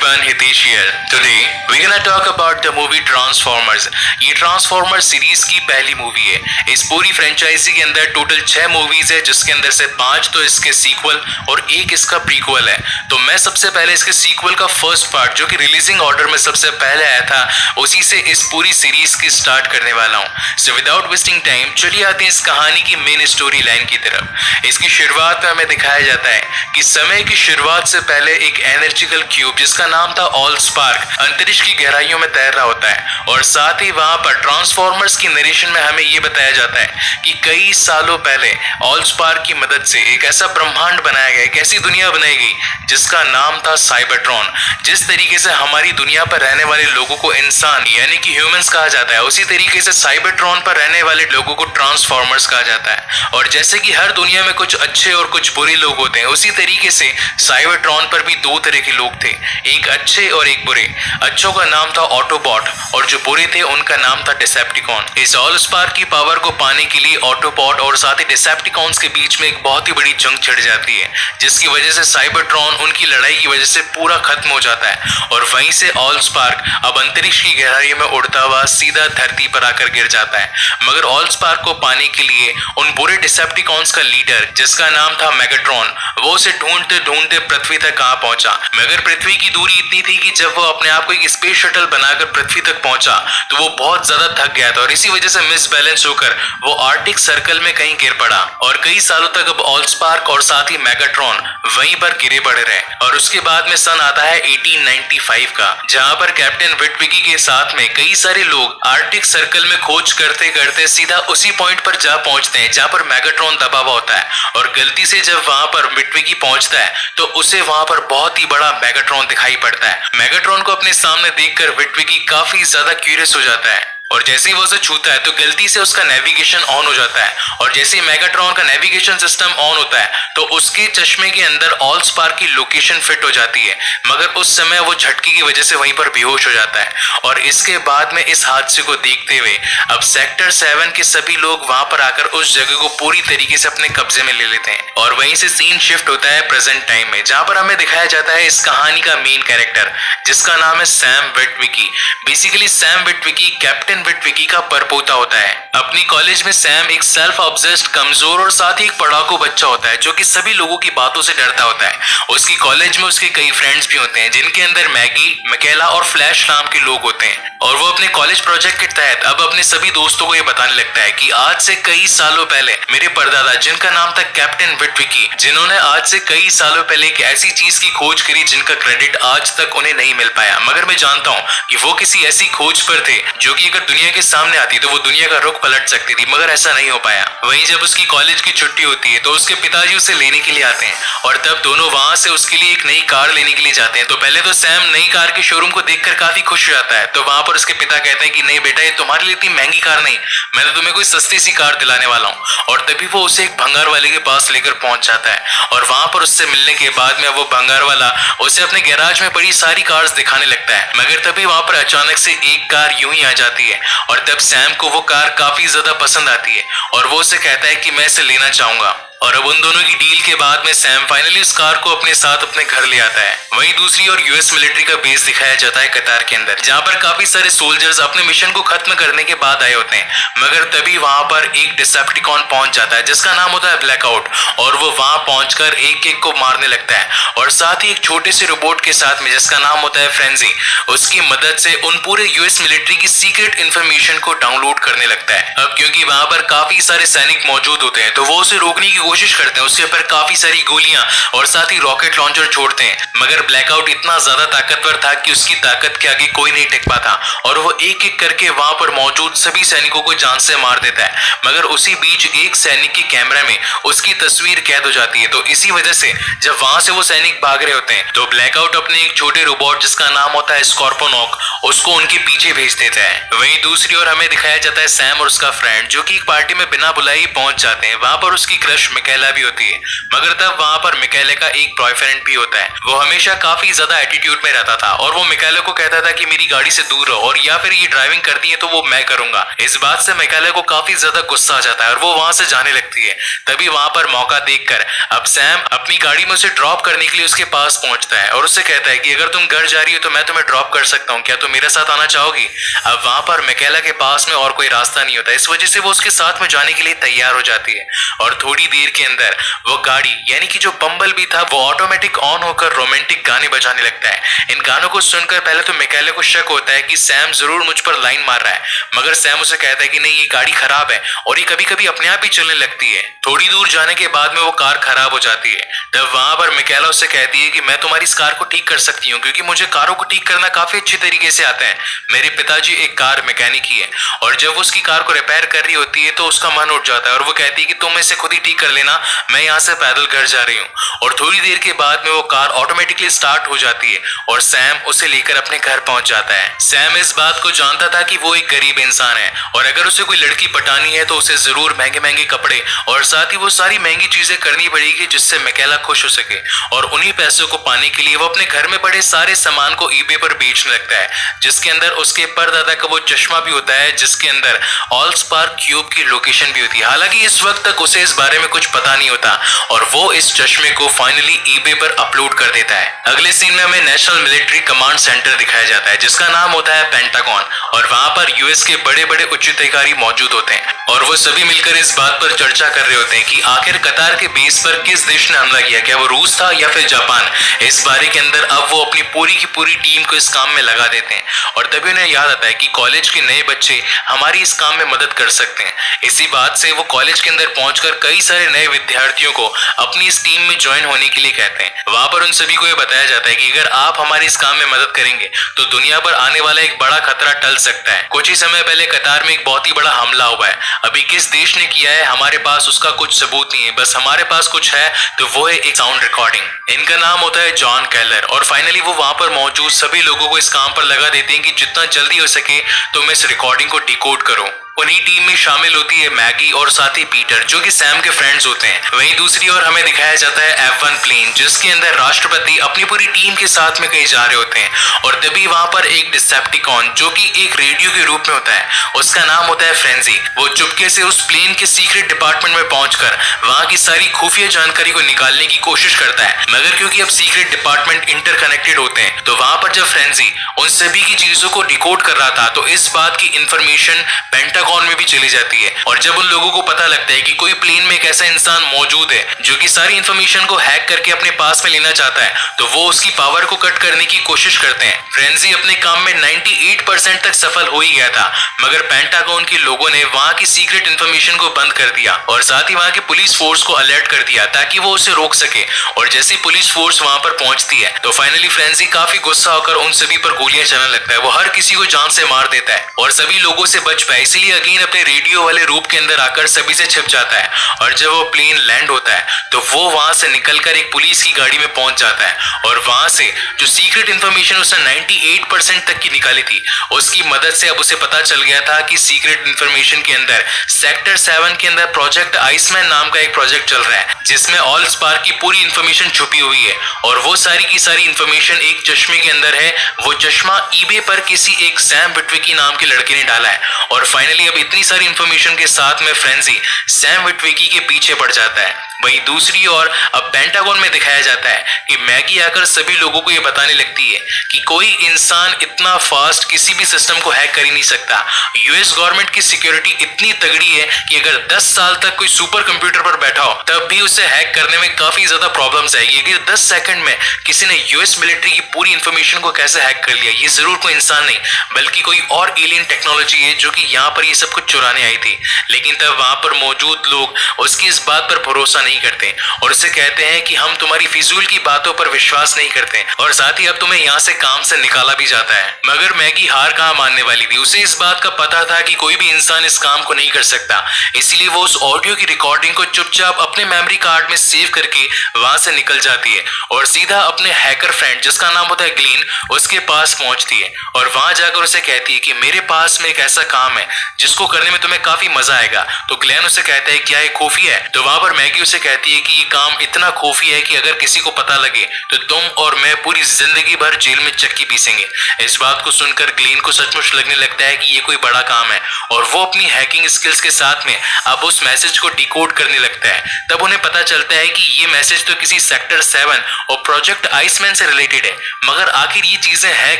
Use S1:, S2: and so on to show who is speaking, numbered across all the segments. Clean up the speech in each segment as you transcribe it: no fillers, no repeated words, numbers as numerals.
S1: everyone, Hitesh here. Today we're gonna talk about the movie Transformers. ये Transformers series की पहली movie है। इस पूरी फ्रेंचाइजी के अंदर टोटल 6 मूवीज है, जिसके अंदर से 5 तो इसके सीक्वल और 1 इसका प्रीक्वल है। तो मैं सबसे पहले इसके सीक्वल का फर्स्ट पार्ट, जो कि रिलीजिंग ऑर्डर में सबसे पहले आया था, उसी से इस पूरी सीरीज की स्टार्ट करने वाला हूँ। सो विदाउट वेस्टिंग टाइम चलिए आते हैं इस कहानी की मेन स्टोरी लाइन की तरफ। इसकी शुरुआत में हमें दिखाया जाता है कि समय की शुरुआत से पहले एक एनर्जिकल क्यूब जिसका नाम था ऑल स्पार्क अंतरिक्ष की गहराइयों में तैर रहा होता है, और साथ ही वहां पर ट्रांसफॉर्मर्स की नरेशन में हमें यह बताया जाता है कि कई सालों पहले ऑल स्पार्क की मदद से एक ऐसा ब्रह्मांड बनाया गया, एक ऐसी दुनिया बनाई गई जिसका नाम था साइबरट्रॉन। जिस तरीके से हमारी दुनिया पर रहने वाले लोगों को इंसान यानी कि ह्यूमंस कहा जाता है, उसी तरीके से साइबरट्रॉन पर रहने वाले लोगों को ट्रांसफॉर्मर्स कहा जाता है। और जैसे कि हर दुनिया में कुछ अच्छे और कुछ बुरे लोग होते हैं, उसी तरीके से साइबरट्रॉन पर भी 2 तरह के लोग थे, एक अच्छे और एक बुरे। अच्छों का नाम था ऑटोबॉट और जो बुरे थे उनका नाम था डिसेप्टिकॉन। इस ऑल स्पार्क की पावर को पाने के लिए ऑटोबॉट और साथ ही डिसेप्टिकॉन्स के बीच में एक बहुत ही बड़ी जंग छिड़ जाती है, जिसकी वजह से साइबरट्रॉन उनकी लड़ाई की वजह से पूरा खत्म हो जाता है। और वहीं से ऑल स्पार्क अब अंतरिक्ष की गहराई में उड़ता हुआ सीधा धरती पर आकर गिर जाता है। मगर ऑल स्पार्क को पाने के लिए उन बुरे डिसेप्टिकॉन्स का लीडर जिसका नाम था मेगाट्रॉन, वो उसे ढूंढते ढूंढते पृथ्वी तक कहां पहुंचा। मगर पृथ्वी की दूरी इतनी थी कि जब वो अपने आप को एक स्पेस शटल बनाकर पृथ्वी तक पहुंचा तो वो बहुत ज्यादा थक गया था, और इसी वजह से मिसबैलेंस होकर वो आर्टिक सर्कल में कहीं गिर पड़ा। और कई सालों तक अब ऑल स्पार्क और साथ ही मेगाट्रॉन वहीं पर गिरे पड़े रहे। और उसके बाद में सन आता है 1895 का, जहां पर कैप्टन विटविकी के साथ में कई सारे लोग आर्टिक सर्कल में खोज करते करते सीधा उसी पॉइंट पर जा पहुंचते हैं जहां पर मेगाट्रॉन दबा हुआ होता है। और गलती से जब वहां पर विटविकी पहुंचता है तो उसे वहां पर बहुत ही बड़ा मेगाट्रॉन दिखाई पड़ता है। मेगाट्रॉन को अपने सामने देखकर विटविकी काफी ज्यादा क्यूरियस हो जाता है, और जैसे ही वो उसे छूता है तो गलती से उसका नेविगेशन ऑन हो जाता है। और जैसे ही मेगाट्रॉन का नेविगेशन सिस्टम ऑन होता है तो उसके चश्मे के अंदर ऑल स्पार्क की लोकेशन फिट हो जाती है, मगर उस समय वो झटके की वजह से वहीं पर बेहोश हो जाता है। और इसके बाद में इस हादसे को देखते हुए अब सेक्टर 7 के सभी लोग वहां पर आकर उस जगह को पूरी तरीके से अपने कब्जे में ले लेते हैं। और वहीं से सीन शिफ्ट होता है प्रेजेंट टाइम में, जहां पर हमें दिखाया जाता है इस कहानी का मेन कैरेक्टर जिसका नाम है सैम विटविकी। बेसिकली सैम विटविकी कैप्टन विटविकी का परपोता होता है। अपनी कॉलेज में सैम एक सेल्फ ऑब्सेस्ड, कमजोर और साथ ही एक पढ़ाकू बच्चा होता है जो कि सभी लोगों की बातों से डरता होता है। उसकी कॉलेज में उसके कई फ्रेंड्स भी होते हैं, जिनके अंदर मैगी, मिकेला और फ्लैश नाम के लोग होते हैं। और वो अपने कॉलेज प्रोजेक्ट के तहत अब अपने सभी दोस्तों को ये बताने लगता है कि आज से कई सालों पहले मेरे परदादा, जिनका नाम था कैप्टन विटविकी, जिन्होंने आज से कई सालों पहले एक ऐसी चीज की खोज करी जिनका क्रेडिट आज तक उन्हें नहीं मिल पाया। मगर मैं जानता हूँ कि वो किसी ऐसी खोज पर थे जो कि अगर दुनिया के सामने आती तो वो दुनिया का रुख पलट सकती थी, मगर ऐसा नहीं हो पाया। वहीं जब उसकी कॉलेज की छुट्टी होती है तो उसके पिताजी उसे लेने के लिए आते हैं, और तब दोनों वहां से उसके लिए एक नई कार लेने के लिए जाते हैं। तो पहले तो सैम नई कार के शोरूम को देखकर काफी खुश हो जाता है। तो वहां पर उसके पिता कहते हैं कि नहीं बेटा, ये तुम्हारे लिए इतनी महंगी कार नहीं, मैं तो तुम्हें कोई सस्ती सी कार दिलाने वाला हूँ। और तभी वो उसे एक भंगार वाले के पास लेकर पहुंच जाता है, और वहां पर उससे मिलने के बाद में वो भंगार वाला उसे अपने गैराज में पड़ी सारी कार्स दिखाने लगता है। मगर तभी वहां पर अचानक से एक कार यूं ही आ जाती है, और तब सैम को वो कार काफी ज्यादा पसंद आती है, और वो उसे कहता है कि मैं इसे लेना चाहूंगा। और अब उन दोनों की डील के बाद में सैम फाइनली उस कार को अपने साथ अपने घर ले आता है। वहीं दूसरी ओर यूएस मिलिट्री का बेस दिखाया जाता है कतार के अंदर, जहां पर काफी सारे सोल्जर्स अपने मिशन को खत्म करने के बाद आए होते हैं। मगर तभी वहां पर एक डिसेप्टिकॉन पहुंच जाता है जिसका नाम होता है ब्लैकआउट, और वो वहां पहुंचकर एक एक को मारने लगता है। और साथ ही एक छोटे से रोबोट के साथ में जिसका नाम होता है फ्रेंजी, उसकी मदद से उन पूरे यूएस मिलिट्री की सीक्रेट इंफॉर्मेशन को डाउनलोड करने लगता है। अब क्योंकि वहां पर काफी सारे सैनिक मौजूद होते हैं तो वो उसे रोकने की कोशिश करते हैं, उसके ऊपर काफी सारी गोलियां और साथ ही रॉकेट लॉन्चर छोड़ते हैं। मगर ब्लैकआउट इतना ज्यादा ताकतवर था कि उसकी ताकत के आगे कोई नहीं टिक पाता, और वो एक एक करके वहां पर मौजूद सभी सैनिकों को जान से मार देता है। मगर उसी बीच एक सैनिक के कैमरा में उसकी तस्वीर कैद हो जाती है। तो इसी वजह से जब वहां से वो सैनिक भाग रहे होते हैं तो ब्लैकआउट अपने एक छोटे रोबोट जिसका नाम होता है स्कॉर्पोनॉक, उसको उनके पीछे भेज देता है। वहीं दूसरी ओर हमें दिखाया जाता है सैम और उसका फ्रेंड जो कि एक पार्टी में बिना बुलाए ही पहुंच जाते हैं। वहां पर उसकी क्रश मिकेला भी होती है। मगर तब वहाँ पर मिकेले का एक बॉयफ्रेंड भी होता है। वो हमेशा काफी ज्यादा एटीट्यूड में रहता था और वो मिकेले को कहता था कि मेरी गाड़ी से दूर रहो और या फिर ये ड्राइविंग करती है तो वो मैं करूंगा। इस बात से मिकेले को काफी ज्यादा गुस्सा आ जाता है और वो वहां से जाने लगती है। तभी वहां पर मौका देखकर अब सैम अपनी गाड़ी में उसे ड्रॉप करने के लिए उसके पास पहुंचता है और उससे कहता है कि अगर तुम घर जा रही हो तो मैं तुम्हें ड्रॉप कर सकता हूँ, क्या तुम मेरे साथ आना चाहोगी? अब वहां पर मिकेला के पास में और कोई रास्ता नहीं होता, इस वजह से वो उसके साथ में जाने के लिए तैयार हो जाती है और थोड़ी देर के अंदर वो गाड़ी यानी कि जो बम्बल भी था वो ऑटोमेटिक ऑन होकर रोमांटिक गाने बजाने लगता है। इन गानों को सुनकर पहले तो मिकेले को शक होता है कि सैम जरूर मुझ पर लाइन मार रहा है, मगर सैम उसे कहता है कि नहीं, ये गाड़ी खराब है और ये कभी कभी अपने आप ही चलने लगती है। थोड़ी दूर जाने के बाद में वो कार खराब हो जाती है। तब वहां पर मिकेला उससे कहती है कि मैं तुम्हारी इस कार को ठीक कर सकती हूँ क्योंकि मुझे कारों को ठीक करना काफी अच्छी तरीके से आता है। मेरे पिताजी एक कार मैकेनिक ही है। और जब वो उसकी कार को रिपेयर कर रही होती है तो उसका मन उठ जाता है और वो कहती है कि तुम इसे खुद ही ठीक कर लेना, मैं यहाँ से पैदल घर जा रही हूँ। और थोड़ी देर के बाद में वो कार ऑटोमेटिकली स्टार्ट हो जाती है और सैम उसे लेकर अपने घर पहुंच जाता है। सैम इस बात को जानता था कि वो एक गरीब इंसान है और अगर उसे कोई लड़की पटानी है तो उसे जरूर महंगे महंगे कपड़े और साथ ही वो सारी महंगी चीजें करनी पड़ेगी जिससे मिकेला खुश हो सके। और उन्हीं पैसों को पाने के लिए वो अपने घर में पड़े सारे सामान को ईबे पर बेचने लगता है, जिसके अंदर उसके परदादा का वो चश्मा भी होता है जिसके अंदर ऑल स्पार्क क्यूब की लोकेशन भी होती है। हालांकि इस वक्त तक उसे इस बारे में कुछ पता नहीं होता और वो इस चश्मे को फाइनली ईबे पर अपलोड कर देता है। अगले सीन में हमें नेशनल मिलिट्री कमांड सेंटर दिखाया जाता है जिसका नाम होता है पेंटागन और वहां पर यूएस के बड़े बड़े उच्च अधिकारी मौजूद होते हैं और वो सभी मिलकर इस बात पर चर्चा कर रहे होते हैं कि आखिर कतार के बेस पर किस देश ने हमला किया, क्या वो रूस था या फिर जापान। इस बारे के अंदर अब वो अपनी पूरी की पूरी टीम को इस काम में लगा देते हैं और तभी उन्हें याद आता है कि कॉलेज के नए बच्चे हमारी इस काम में मदद कर सकते हैं। इसी बात से वो कॉलेज के अंदर पहुंचकर कई सारे नए विद्यार्थियों को अपनी इस टीम में ज्वाइन होने के लिए कहते हैं। वहां पर उन सभी को यह बताया जाता है कि अगर आप हमारे इस काम में मदद करेंगे तो दुनिया पर आने वाला एक बड़ा खतरा टल सकता है। कुछ ही समय पहले कतार में एक बहुत ही बड़ा हमला हुआ है, अभी किस देश ने किया है हमारे पास उसका कुछ सबूत नहीं है, बस हमारे पास कुछ है तो वो है एक साउंड रिकॉर्डिंग। इनका नाम होता है जॉन कैलर और फाइनली वो वहां पर मौजूद सभी लोगों को इस काम पर लगा देते हैं कि जितना जल्दी हो सके तुम इस रिकॉर्डिंग को डिकोड करो। उन्हीं टीम में शामिल होती है मैगी और साथ ही पीटर जो कि सैम के फ्रेंड्स होते हैं। वहीं दूसरी ओर हमें दिखाया जाता है F1 प्लेन जिसके अंदर राष्ट्रपति अपनी पूरी टीम के साथ में कहीं जा रहे होते हैं और तभी वहां पर एक डिसेप्टिकॉन जो कि एक रेडियो के रूप में होता है, उसका नाम होता है फ्रेंजी। वो चुपके से उस प्लेन के सीक्रेट डिपार्टमेंट में पहुंचकर वहां की सारी खुफिया जानकारी को निकालने की कोशिश करता है, मगर क्योंकि अब सीक्रेट डिपार्टमेंट इंटरकनेक्टेड होते हैं तो वहां पर जब फ्रेंजी उन सभी की चीजों को डिकोड कर रहा था तो इस बात की इंफॉर्मेशन पेंटागन में भी चली जाती है। और जब उन लोगों को पता लगता है कि कोई प्लेन में एक ऐसा इंसान मौजूद है जो कि सारी इंफॉर्मेशन को हैक करके अपने पास में लेना चाहता है तो वो उसकी पावर को कट करने की कोशिश करते हैं। फ्रेंजी अपने काम में 98% तक सफल हो ही गया था, मगर पेंटागन के लोगों ने वहां की सीक्रेट इंफॉर्मेशन को बंद कर दिया और साथ ही वहां के पुलिस फोर्स को अलर्ट कर दिया ताकि वो उसे रोक सके। और जैसे पुलिस फोर्स वहां पर पहुंचती है तो फाइनली फ्रेंजी काफी गुस्सा होकर उन सभी पर गोलियां चलाने लगता है। वो हर किसी को जान से मार देता है और सभी लोगों से बच पाए, इसलिए अगेन अपने रेडियो वाले रूप के अंदर आकर सभी से छिप जाता है। और जब वो प्लेन लैंड होता है तो वो वहां से निकलकर एक पुलिस की गाड़ी में पहुंच जाता है और वहां से जो सीक्रेट इंफॉर्मेशन उसने 98% तक की निकाली थी उसकी मदद से अब उसे पता चल गया था कि सीक्रेट इंफॉर्मेशन के अंदर सेक्टर 7 के अंदर प्रोजेक्ट आइसमैन नाम का एक प्रोजेक्ट चल रहा है जिसमें ऑल स्पार्क की पूरी इंफॉर्मेशन छुपी हुई है और वो सारी की सारी इंफॉर्मेशन एक चश्मे के अंदर है। वो चश्मा ईबे पर किसी एक सैम विटविकी नाम के लड़के ने डाला है और फाइनली अब इतनी सारी इंफॉर्मेशन के साथ में फ्रेंजी सैम विटविकी के पीछे पड़ जाता है। वहीं दूसरी ओर अब पेंटागन में दिखाया जाता है कि मैगी आकर सभी लोगों को यह बताने लगती है कि कोई इंसान इतना फास्ट किसी भी सिस्टम को हैक कर ही नहीं सकता। यूएस गवर्नमेंट की सिक्योरिटी इतनी तगड़ी है कि अगर 10 साल तक कोई सुपर कंप्यूटर पर बैठा हो तब भी उसे हैक करने में काफी ज्यादा प्रॉब्लम्स आएगी। अगर 10 सेकंड में किसी ने यूएस मिलिट्री की पूरी इंफॉर्मेशन को कैसे हैक कर लिया, ये जरूर कोई इंसान नहीं बल्कि कोई और एलियन टेक्नोलॉजी है जो कि यहाँ पर ये सब कुछ चुराने आई थी। लेकिन तब वहां पर मौजूद लोग उसकी इस बात पर भरोसा नहीं करते और उसे कहते हैं कि हम तुम्हारी फिजूल की बातों पर विश्वास नहीं करते और साथ ही अब तुम्हें यहाँ से काम से निकाला भी जाता है। मगर मैगी हार कहाँ मानने वाली थी, उसे इस बात का पता था कि कोई भी इंसान इस काम को नहीं कर सकता। इसीलिए वो उस ऑडियो की रिकॉर्डिंग को चुपचाप अपने मेमोरी कार्ड में सेव करके वहां से निकल जाती है और सीधा अपने हैकर फ्रेंड जिसका नाम होता है ग्लीन, उसके पास पहुंचती है और वहां जाकर उसे कहती है कि मेरे पास में एक ऐसा काम है जिसको करने में तुम्हें काफी मजा आएगा। तो ग्लेन उसे कहता है क्या ये खुफिया है? तो वहां पर मैगी उसे कहती है कि ये काम इतना खुफिया है कि अगर किसी को पता लगे तो तुम और मैं पूरी जिंदगी भर जेल में चक्की पीसेंगे। इस बात को सुनकर ग्लेन को सचमुच लगने लगता है कि ये कोई बड़ा काम है और वो अपनी हैकिंग स्किल्स के साथ में अब उस मैसेज को डिकोड करने लगता है। तब उन्हें पता चलता है कि ये मैसेज तो किसी सेक्टर 7 और प्रोजेक्ट आइसमैन से रिलेटेड है, मगर आखिर ये चीजें हैं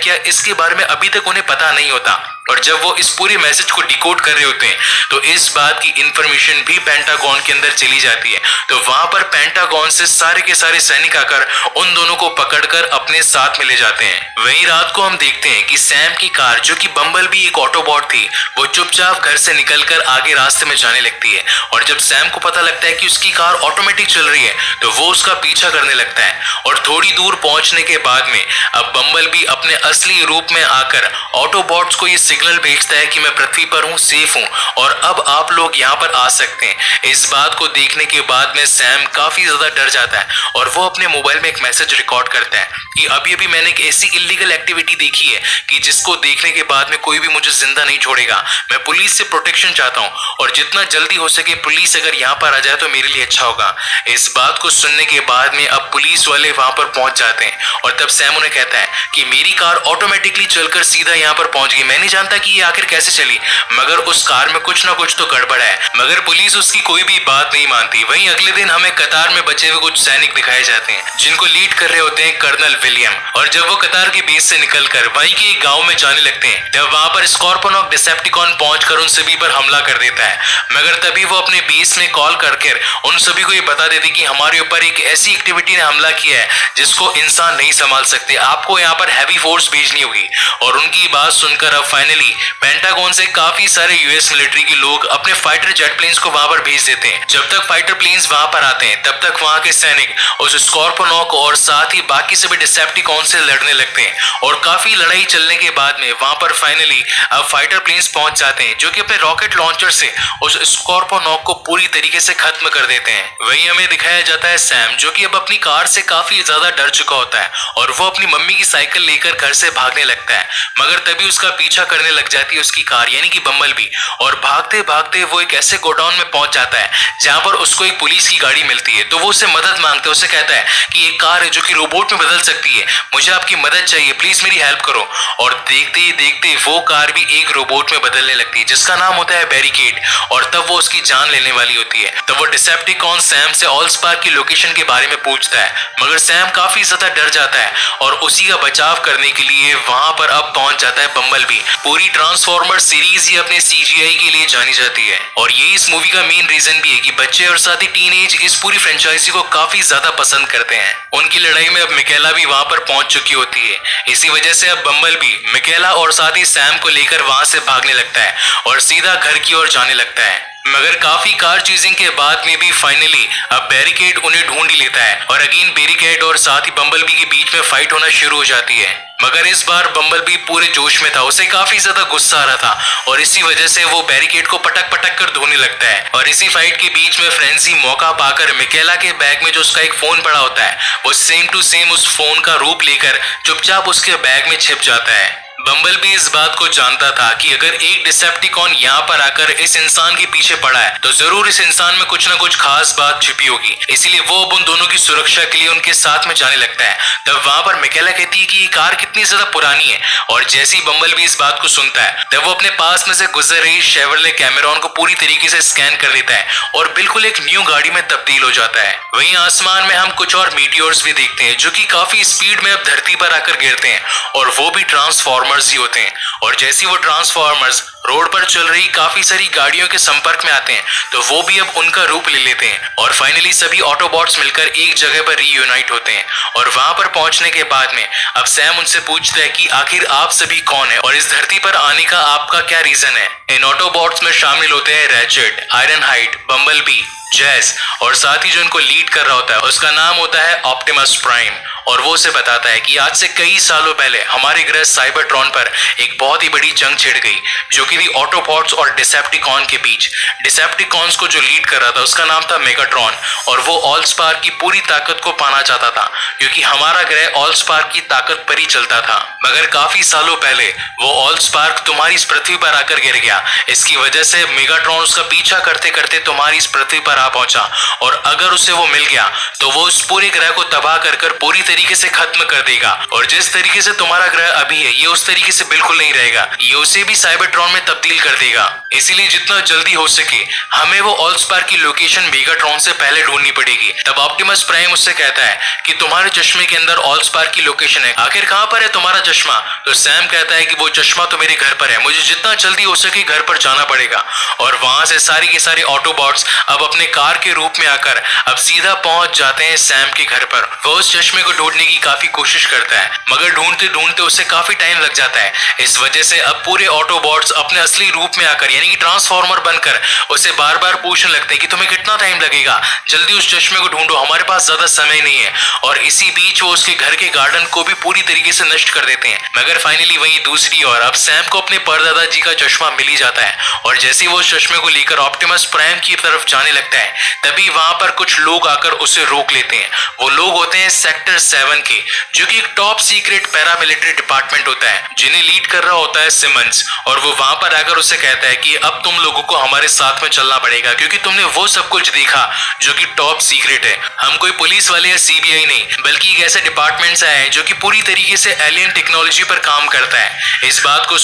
S1: क्या, इसके बारे में अभी तक उन्हें पता नहीं होता। और जब वो इस पूरे मैसेज को डिकोड कर रहे होते हैं तो इस बात की इंफॉर्मेशन भी पेंटागन के अंदर चली जाती है। तो वहां पर पेंटागन से सारे के सारे सैनिक आकर उन दोनों को पकड़कर अपने साथ में ले जाते हैं। वहीं रात को हम देखते हैं कि सैम की कार, जो कि बम्बल भी एक ऑटोबॉट थी, वो चुपचाप घर से निकलकर आगे रास्ते में जाने लगती है। और जब सैम को पता लगता है कि उसकी कार ऑटोमेटिक चल रही है तो वो उसका पीछा करने लगता है। और थोड़ी दूर पहुंचने के बाद में अब बम्बल भी अपने असली रूप में आकर ऑटोबॉट्स को ये सिग्नल भेजता है कि मैं पृथ्वी पर हूँ, सेफ हूँ और अब आप लोग यहाँ पर आ सकते हैं। इस बात को देखने के बाद में सैम काफी ज्यादा डर जाता है और वो अपने मोबाइल में एक मैसेज रिकॉर्ड करता है कि अभी अभी मैंने एक ऐसी इलीगल एक्टिविटी देखी है कि जिसको देखने के बाद में कोई भी मुझे जिंदा नहीं छोड़ेगा। मैं पुलिस से प्रोटेक्शन चाहता हूँ और जितना जल्दी हो सके पुलिस अगर यहाँ पर आ जाए तो मेरे लिए अच्छा होगा। इस बात को सुनने के बाद में अब पुलिस वाले वहां पर पहुंच जाते हैं और तब सैम उन्हें कहता है कि मेरी कार ऑटोमेटिकली चलकर सीधा यहाँ पर पहुंच गई, मैं नहीं जानता कि ये आखिर कैसे चली, मगर उस कार में कुछ ना कुछ तो गड़बड़ है। मगर पुलिस उसकी कोई भी बात नहीं मानती। वहीं अगले दिन हमें कतार में बचे हुए कुछ सैनिक दिखाए जाते हैं जिनको लीड कर रहे होते हैं कर्नल विलियम। और जब वो कतार के बेस से निकलकर वहीं के एक गांव में जाने लगते हैं तब वहां पर स्कॉर्पोनॉक डिसेप्टिकॉन पहुंचकर उन सभी पर हमला कर देता है। मगर तभी वो अपने बेस में कॉल करके उन सभी को ये बता देते कि हमारे ऊपर एक ऐसी एक्टिविटी ने हमला किया है जिसको इंसान नहीं संभाल सकते, आपको यहाँ पर हैवी फोर्स भेजनी होगी। और उनकी बात सुनकर अब फाइनली पेंटागन से काफी सारे यूएस मिलिट्री के लोग अपने फाइटर जेट प्लेन्स को वहां पर भेज देते हैं। जब तक फाइटर प्लेन्स वहां पर आते हैं तब तक वहां के सैनिक उस स्कॉर्पोनॉक और साथ ही बाकी सभी डिसेप्टिकॉन से लड़ने लगते हैं। और काफी लड़ाई चलने के बाद में वहां पर फाइनली अब फाइटर प्लेन्स पहुंच जाते हैं जो कि अपने रॉकेट लॉन्चर से उस स्कॉर्पोनॉक को पूरी तरीके से खत्म कर देते हैं। वहीं हमें दिखाया जाता है सैम जो कि अब अपनी कार से काफी ज्यादा डर चुका होता है और वो अपनी मम्मी की साइकिल लेकर घर से भागने लगता है। मगर तभी उसका पीछा करने लग जाती है उसकी कार यानी कि बम्बल भी, और भागते भागते वो एक ऐसे गोडाउन में पहुंच जाता है जहां पर उसको एक पुलिस की गाड़ी मिलती है। तो वो उससे मदद मांगता है, उसे कहता है कि एक कार है जो कि रोबोट में बदल सकती है, मुझे आपकी मदद चाहिए, प्लीज मेरी हेल्प करो। और देखते ही देखते वो कार भी एक रोबोट में बदलने लगती है जिसका नाम होता है बैरिकेड, और तब वो उसकी जान लेने वाली होती है। तब वो डिसेप्टिकॉन सैम से ऑलस्पार्क की लोकेशन के बारे में पूछता है, मगर सैम काफी ज्यादा डर जाता है और उसी का बचाव करने के लिए वहां पर अब पहुंच जाता है बम्बल भी। पूरी ट्रांसफॉर्मर सीरीज ही अपने सीजीआई के लिए जानी जाती है और ये इस मूवी का मेन रीजन भी है कि बच्चे और साथ ही टीनेज इस पूरी फ्रेंचाइजी को काफी ज्यादा पसंद करते हैं। उनकी लड़ाई में अब मिकेला भी वहां पर पहुंच चुकी होती है, इसी वजह से अब बम्बल भी मिकेला और साथ ही सैम को लेकर वहां से भागने लगता है और सीधा घर की ओर जाने लगता है। मगर काफी कार चीजिंग के बाद में भी फाइनली अब बैरिकेड उन्हें ढूंढ ही लेता है और अगेन बैरिकेड और साथ ही बम्बलबी के बीच में फाइट होना शुरू हो जाती है। मगर इस बार बम्बलबी पूरे जोश में था, उसे काफी ज्यादा गुस्सा आ रहा था और इसी वजह से वो बैरिकेड को पटक पटक कर धोने लगता है। और इसी फाइट के बीच में फ्रेंजी मौका पाकर मिकेला के बैग में जो उसका एक फोन पड़ा होता है वो सेम टू सेम उस फोन का रूप लेकर चुपचाप उसके बैग में छिप जाता है। बम्बल भी इस बात को जानता था कि अगर एक डिसेप्टिकॉन यहाँ पर आकर इस इंसान के पीछे पड़ा है तो जरूर इस इंसान में कुछ ना कुछ खास बात छिपी होगी, इसीलिए वो अब उन दोनों की सुरक्षा के लिए उनके साथ में जाने लगता है। तब वहां पर मिकेला कहती है कि ये कार कितनी ज्यादा पुरानी है और जैसे ही बम्बल भी इस बात को सुनता है तब वो अपने पास में से गुजर रही शेवरले कैमेरॉन को पूरी तरीके से स्कैन कर लेता है और बिल्कुल एक न्यू गाड़ी में तब्दील हो जाता है। वहीं आसमान में हम कुछ और मीटियोर्स भी देखते हैं जो कि काफी स्पीड में अब धरती पर आकर गिरते हैं और वो भी ट्रांसफॉर्मर्स ही होते हैं। और जैसे वो ट्रांसफॉर्मर्स रोड पर चल रही काफी सारी गाड़ियों के संपर्क में आते हैं तो वो भी अब उनका रूप ले लेते हैं और फाइनली सभी ऑटोबॉट्स मिलकर एक जगह पर रीयूनाइट होते हैं। और वहां पर पहुंचने के बाद में अब सैम उनसे पूछता है कि आखिर आप सभी कौन है और इस धरती पर आने का आपका क्या रीजन है। इन ऑटोबॉट्स में शामिल होते हैं रैचेट, आयरनहाइड, बम्बलबी, जैस और साथ ही जो इनको लीड कर रहा होता है उसका नाम होता है ऑप्टिमस प्राइम। और वो उसे बताता है कि आज से कई सालों पहले हमारे ग्रह साइबरट्रॉन पर एक बहुत ही बड़ी जंग छिड़ गई, जो कि थी ऑटोबॉट्स और डिसेप्टिकॉन के बीच। डिसेप्टिकॉन्स को जो लीड कर रहा था उसका नाम था मेगाट्रॉन, और वो ऑलस्पार्क की पूरी ताकत को पाना चाहता था, क्योंकि हमारा ग्रह ऑलस्पार्क की ताकत पर ही चलता था। मगर काफी सालों पहले वो ऑलस्पार्क तुम्हारी इस पृथ्वी पर आकर गिर गया। इसकी वजह से मेगाट्रॉन उसका पीछा करते करते तुम्हारी इस पृथ्वी पर आ पहुंचा, और अगर उसे वो मिल गया तो वो उस पूरे ग्रह को तबाह कर पूरी तरीके से खत्म कर देगा। और जिस तरीके से तुम्हारा ग्रह अभी है ये उस तरीके से बिल्कुल नहीं रहेगा, ये उसे भी साइबरट्रॉन में तब्दील कर देगा। इसीलिए जितना जल्दी हो सके हमें वो ऑलस्पार्क की लोकेशन मेगाट्रॉन से पहले ढूंढनी पड़ेगी। तब ऑप्टिमस प्राइम उससे कहता है कि तुम्हारे चश्मे के अंदर ऑलस्पार्क की लोकेशन है, आखिर कहां पर है तुम्हारा चश्मा? तो सैम कहता है कि वो चश्मा तो मेरे घर पर है, मुझे जितना जल्दी हो सके घर पर जाना पड़ेगा। और वहां से सारे के सारे ऑटोबॉट्स अब अपने कार के रूप में आकर अब सीधा पहुंच जाते हैं सैम के घर पर। वो उस चश्मे को ढूंढने की काफी कोशिश करता है, मगर ढूंढते ढूंढते उसे काफी टाइम लग जाता है। इस वजह से अब पूरे ऑटोबॉट्स अपने असली रूप में आकर यानी कि ट्रांसफॉर्मर बनकर उसे बार बार पूछने लगते हैं कि तुम्हें कितना टाइम लगेगा, जल्दी उस चश्मे को ढूंढो, हमारे पास ज्यादा समय नहीं है। और इसी बीच वो उसके घर के गार्डन को भी पूरी तरीके से नष्ट कर देते हैं। मगर फाइनली वहीं दूसरी ओर अब सैम को अपने परदादा जी का चश्मा मिल ही जाता है, और जैसे ही वो चश्मे को लेकर ऑप्टिमस प्राइम की तरफ जाने लगता है तभी वहां पर कुछ लोग आकर उसे रोक लेते हैं। वो लोग होते हैं सेक्टर 7 के, जो कि एक टॉप सीक्रेट पैरामिलिट्री डिपार्टमेंट होता है, जिन्हें लीड कर रहा होता है सिमंस। और वो वहां पर आकर उसे कहता है कि अब तुम लोगों को हमारे साथ में चलना पड़ेगा, क्योंकि तुमने वो सब कुछ देखा जो कि टॉप सीक्रेट है। हम कोई पुलिस वाले या सीबीआई नहीं, बल्कि एक ऐसे डिपार्टमेंट से आए हैं जो कि पूरी तरीके से एलियन टेक्नोलॉजी पर काम करता है। इस बात को